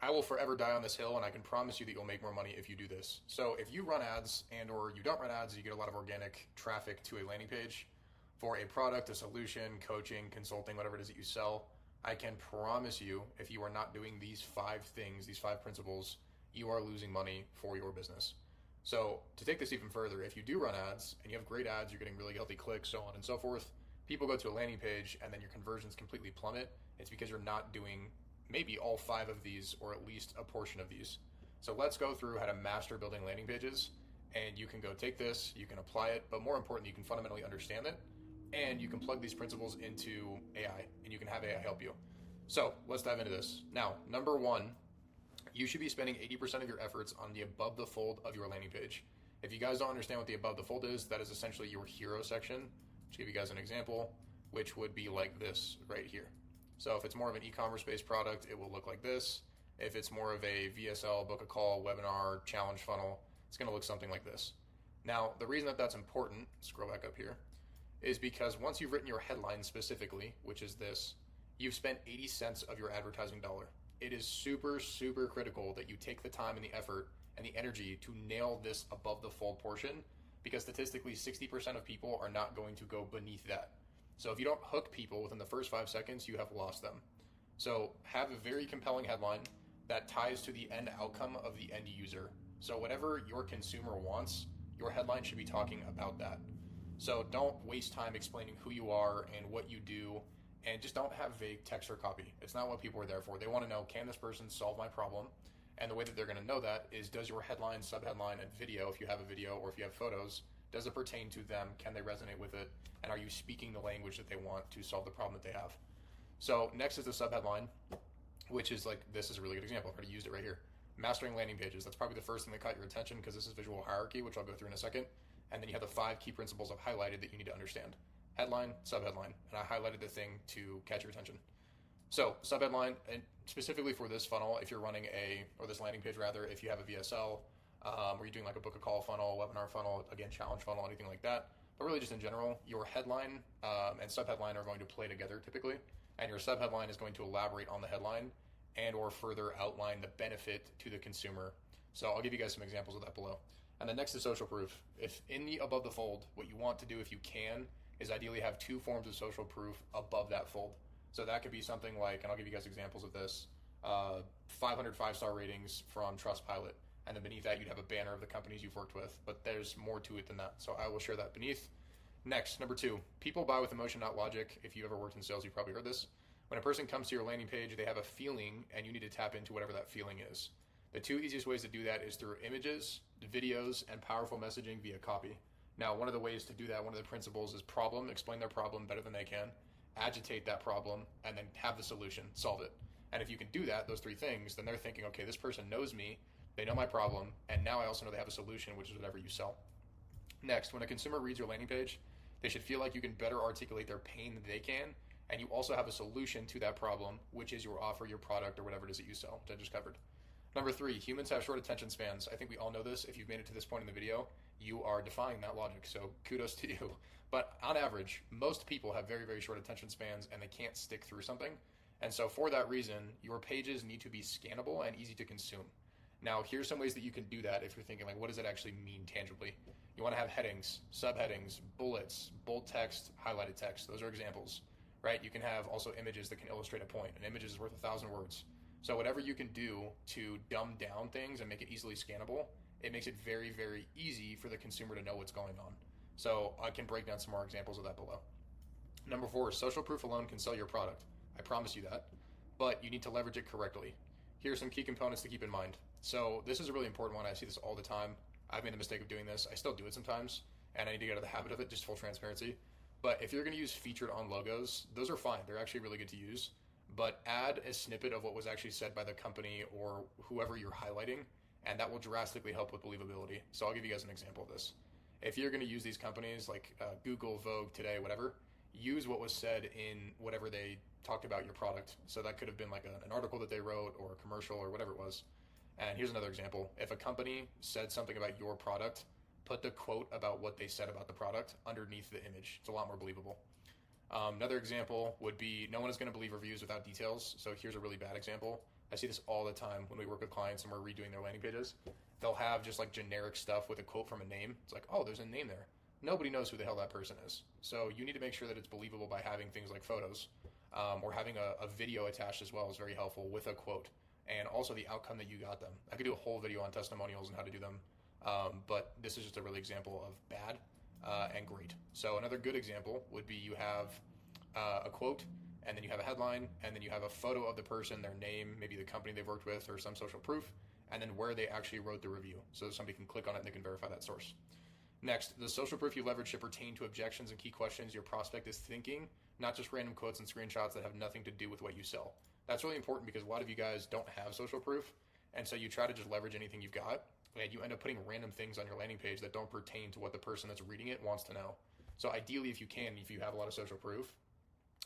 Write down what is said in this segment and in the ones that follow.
I will forever die on this hill, and I can promise you that you'll make more money if you do this. So if you run ads and or you don't run ads, you get a lot of organic traffic to a landing page for a product, a solution, coaching, consulting, whatever it is that you sell. I can promise you, if you are not doing these 5 things, these 5 principles, you are losing money for your business. So to take this even further, if you do run ads and you have great ads, you're getting really healthy clicks, so on and so forth, people go to a landing page and then your conversions completely plummet. It's because you're not doing maybe all 5 of these or at least a portion of these. So let's go through how to master building landing pages, and you can go take this, you can apply it, but more importantly, you can fundamentally understand it, and you can plug these principles into AI, and you can have AI help you. So let's dive into this. Now, number 1, you should be spending 80% of your efforts on the above the fold of your landing page. If you guys don't understand what the above the fold is, that is essentially your hero section. To give you guys an example, which would be like this right here. So if it's more of an e-commerce based product, it will look like this. If it's more of a VSL, book a call, webinar, challenge funnel, it's going to look something like this. Now, the reason that that's important, scroll back up here, is because once you've written your headline specifically, which is this, you've spent 80 cents of your advertising dollar. It is super, super critical that you take the time and the effort and the energy to nail this above the fold portion, because statistically 60% of people are not going to go beneath that. So if you don't hook people within the first 5 seconds, you have lost them. So have a very compelling headline that ties to the end outcome of the end user. So whatever your consumer wants, your headline should be talking about that. So don't waste time explaining who you are and what you do, and just don't have vague text or copy. It's not what people are there for. They want to know, can this person solve my problem? And the way that they're going to know that is, does your headline, subheadline, and video, if you have a video or if you have photos, does it pertain to them? Can they resonate with it? And are you speaking the language that they want to solve the problem that they have? So next is the subheadline, which is like, this is a really good example. I've already used it right here. Mastering landing pages. That's probably the first thing that caught your attention, because this is visual hierarchy, which I'll go through in a second. And then you have the 5 key principles I've highlighted that you need to understand. Headline, subheadline, and I highlighted the thing to catch your attention. So subheadline, and specifically for this funnel, if you're running or this landing page rather, if you have a VSL, or you're doing like a book a call funnel, webinar funnel, again, challenge funnel, anything like that, but really just in general, your headline and subheadline are going to play together typically, and your subheadline is going to elaborate on the headline and or further outline the benefit to the consumer. So I'll give you guys some examples of that below. And then next is social proof. If in the above the fold, what you want to do if you can is ideally have 2 forms of social proof above that fold. So that could be something like, and I'll give you guys examples of this, 500 5-star ratings from Trustpilot. And then beneath that, you'd have a banner of the companies you've worked with. But there's more to it than that. So I will share that beneath. Next, number 2, people buy with emotion, not logic. If you've ever worked in sales, you've probably heard this. When a person comes to your landing page, they have a feeling, and you need to tap into whatever that feeling is. The 2 easiest ways to do that is through images, videos, and powerful messaging via copy. Now, one of the ways to do that, one of the principles is problem, explain their problem better than they can, agitate that problem, and then have the solution, solve it. And if you can do that, those 3 things, then they're thinking, okay, this person knows me, they know my problem, and now I also know they have a solution, which is whatever you sell. Next, when a consumer reads your landing page, they should feel like you can better articulate their pain than they can, and you also have a solution to that problem, which is your offer, your product, or whatever it is that you sell, which I just covered. Number 3, humans have short attention spans. I think we all know this. If you've made it to this point in the video, you are defying that logic, so kudos to you. But on average, most people have very, very short attention spans, and they can't stick through something. And so for that reason, your pages need to be scannable and easy to consume. Now, here's some ways that you can do that if you're thinking, like, what does it actually mean tangibly? You want to have headings, subheadings, bullets, bold text, highlighted text. Those are examples, right? You can have also images that can illustrate a point. An image is worth 1,000 words. So whatever you can do to dumb down things and make it easily scannable, it makes it very, very easy for the consumer to know what's going on. So I can break down some more examples of that below. Number 4, social proof alone can sell your product. I promise you that, but you need to leverage it correctly. Here are some key components to keep in mind. So this is a really important one. I see this all the time. I've made the mistake of doing this. I still do it sometimes, and I need to get out of the habit of it, just full transparency. But if you're going to use featured on logos, those are fine. They're actually really good to use. But add a snippet of what was actually said by the company or whoever you're highlighting, and that will drastically help with believability. So I'll give you guys an example of this. If you're going to use these companies like Google, Vogue, Today, whatever, use what was said in whatever they talked about your product. So that could have been like an article that they wrote or a commercial or whatever it was. And here's another example. If a company said something about your product, put the quote about what they said about the product underneath the image. It's a lot more believable. Another example would be, no one is going to believe reviews without details. So here's a really bad example. I see this all the time when we work with clients and we're redoing their landing pages. They'll have just like generic stuff with a quote from a name. It's like, oh, there's a name there. Nobody knows who the hell that person is. So you need to make sure that it's believable by having things like photos, or having a video attached as well is very helpful with a quote, and also the outcome that you got them. I could do a whole video on testimonials and how to do them, but this is just a really example of bad and great. So another good example would be you have a quote, and then you have a headline, and then you have a photo of the person, their name, maybe the company they've worked with, or some social proof, and then where they actually wrote the review, so somebody can click on it and they can verify that source. Next, the social proof you leverage should pertain to objections and key questions your prospect is thinking, not just random quotes and screenshots that have nothing to do with what you sell. That's really important because a lot of you guys don't have social proof, and so you try to just leverage anything you've got, and you end up putting random things on your landing page that don't pertain to what the person that's reading it wants to know. So ideally, if you can, if you have a lot of social proof,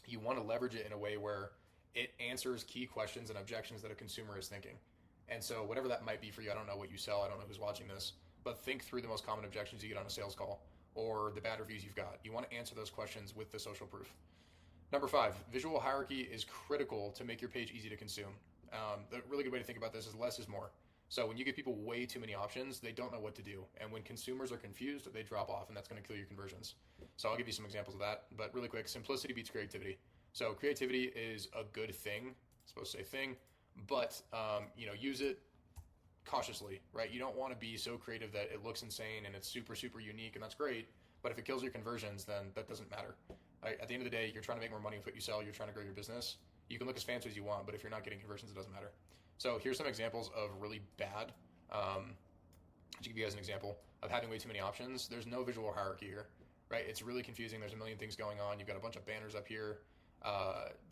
you want to leverage it in a way where it answers key questions and objections that a consumer is thinking. And so whatever that might be for you, I don't know what you sell, I don't know who's watching this, but think through the most common objections you get on a sales call or the bad reviews you've got. You want to answer those questions with the social proof. Number 5, visual hierarchy is critical to make your page easy to consume. The really good way to think about this is less is more. So when you give people way too many options, they don't know what to do. And when consumers are confused, they drop off, and that's going to kill your conversions. So I'll give you some examples of that. But really quick, simplicity beats creativity. So creativity is a good thing. I'm supposed to say thing, but use it cautiously, right? You don't want to be so creative that it looks insane and it's super, super unique, and that's great. But if it kills your conversions, then that doesn't matter. Right? At the end of the day, you're trying to make more money with what you sell. You're trying to grow your business. You can look as fancy as you want, but if you're not getting conversions, it doesn't matter. So here's some examples of really bad. To give you guys an example of having way too many options, there's no visual hierarchy here, right? It's really confusing. There's a million things going on. You've got a bunch of banners up here.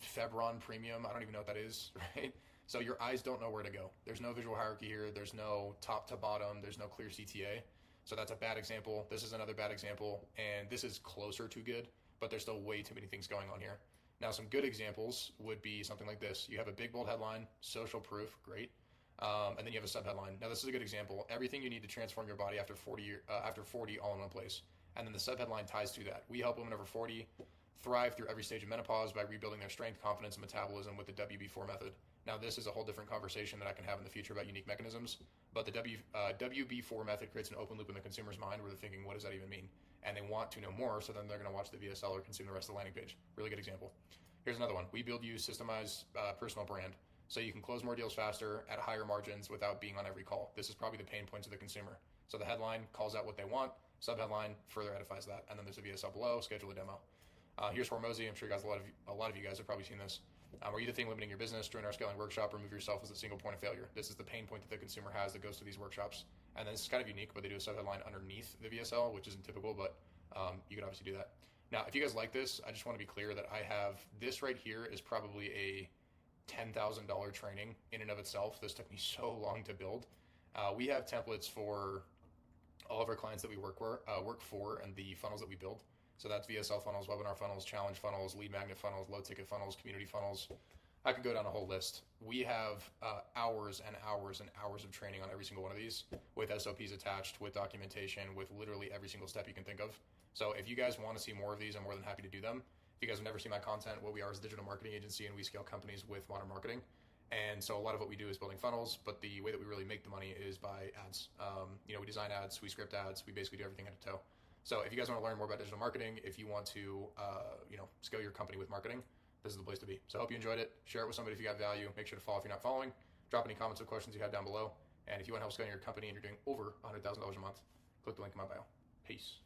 Febron Premium, I don't even know what that is, right? So your eyes don't know where to go. There's no visual hierarchy here. There's no top to bottom. There's no clear CTA. So that's a bad example. This is another bad example, and this is closer to good, but there's still way too many things going on here. Now, some good examples would be something like this. You have a big, bold headline, social proof, great. And then you have a subheadline. Now, this is a good example. Everything you need to transform your body after 40 all in one place. And then the subheadline ties to that. We help women over 40 thrive through every stage of menopause by rebuilding their strength, confidence, and metabolism with the WB4 method. Now, this is a whole different conversation that I can have in the future about unique mechanisms, but the WB4 method creates an open loop in the consumer's mind where they're thinking, what does that even mean? And they want to know more, so then they're going to watch the VSL or consume the rest of the landing page. Really good example. Here's another one. We build you systemized personal brand, so you can close more deals faster at higher margins without being on every call. This is probably the pain points of the consumer. So the headline calls out what they want, subheadline further edifies that, and then there's a VSL below, schedule a demo. Here's Hormozy. I'm sure you guys, a lot of you guys have probably seen this. Are you the thing limiting your business? Join our scaling workshop. Remove yourself as a single point of failure. This is the pain point that the consumer has that goes to these workshops. And then this is kind of unique, but they do a subheadline underneath the VSL, which isn't typical, but you can obviously do that. Now, if you guys like this, I just want to be clear that I have this right here is probably a $10,000 training in and of itself. This took me so long to build. We have templates for all of our clients that we work for and the funnels that we build. So that's VSL funnels, webinar funnels, challenge funnels, lead magnet funnels, low ticket funnels, community funnels. I could go down a whole list. We have hours and hours and hours of training on every single one of these with SOPs attached, with documentation, with literally every single step you can think of. So if you guys want to see more of these, I'm more than happy to do them. If you guys have never seen my content, what we are is a digital marketing agency, and we scale companies with modern marketing. And so a lot of what we do is building funnels, but the way that we really make the money is by ads. We design ads, we script ads, we basically do everything head to toe. So if you guys want to learn more about digital marketing, if you want to, scale your company with marketing, this is the place to be. So I hope you enjoyed it. Share it with somebody if you got value. Make sure to follow if you're not following. Drop any comments or questions you have down below. And if you want to help scale your company and you're doing over $100,000 a month, click the link in my bio. Peace.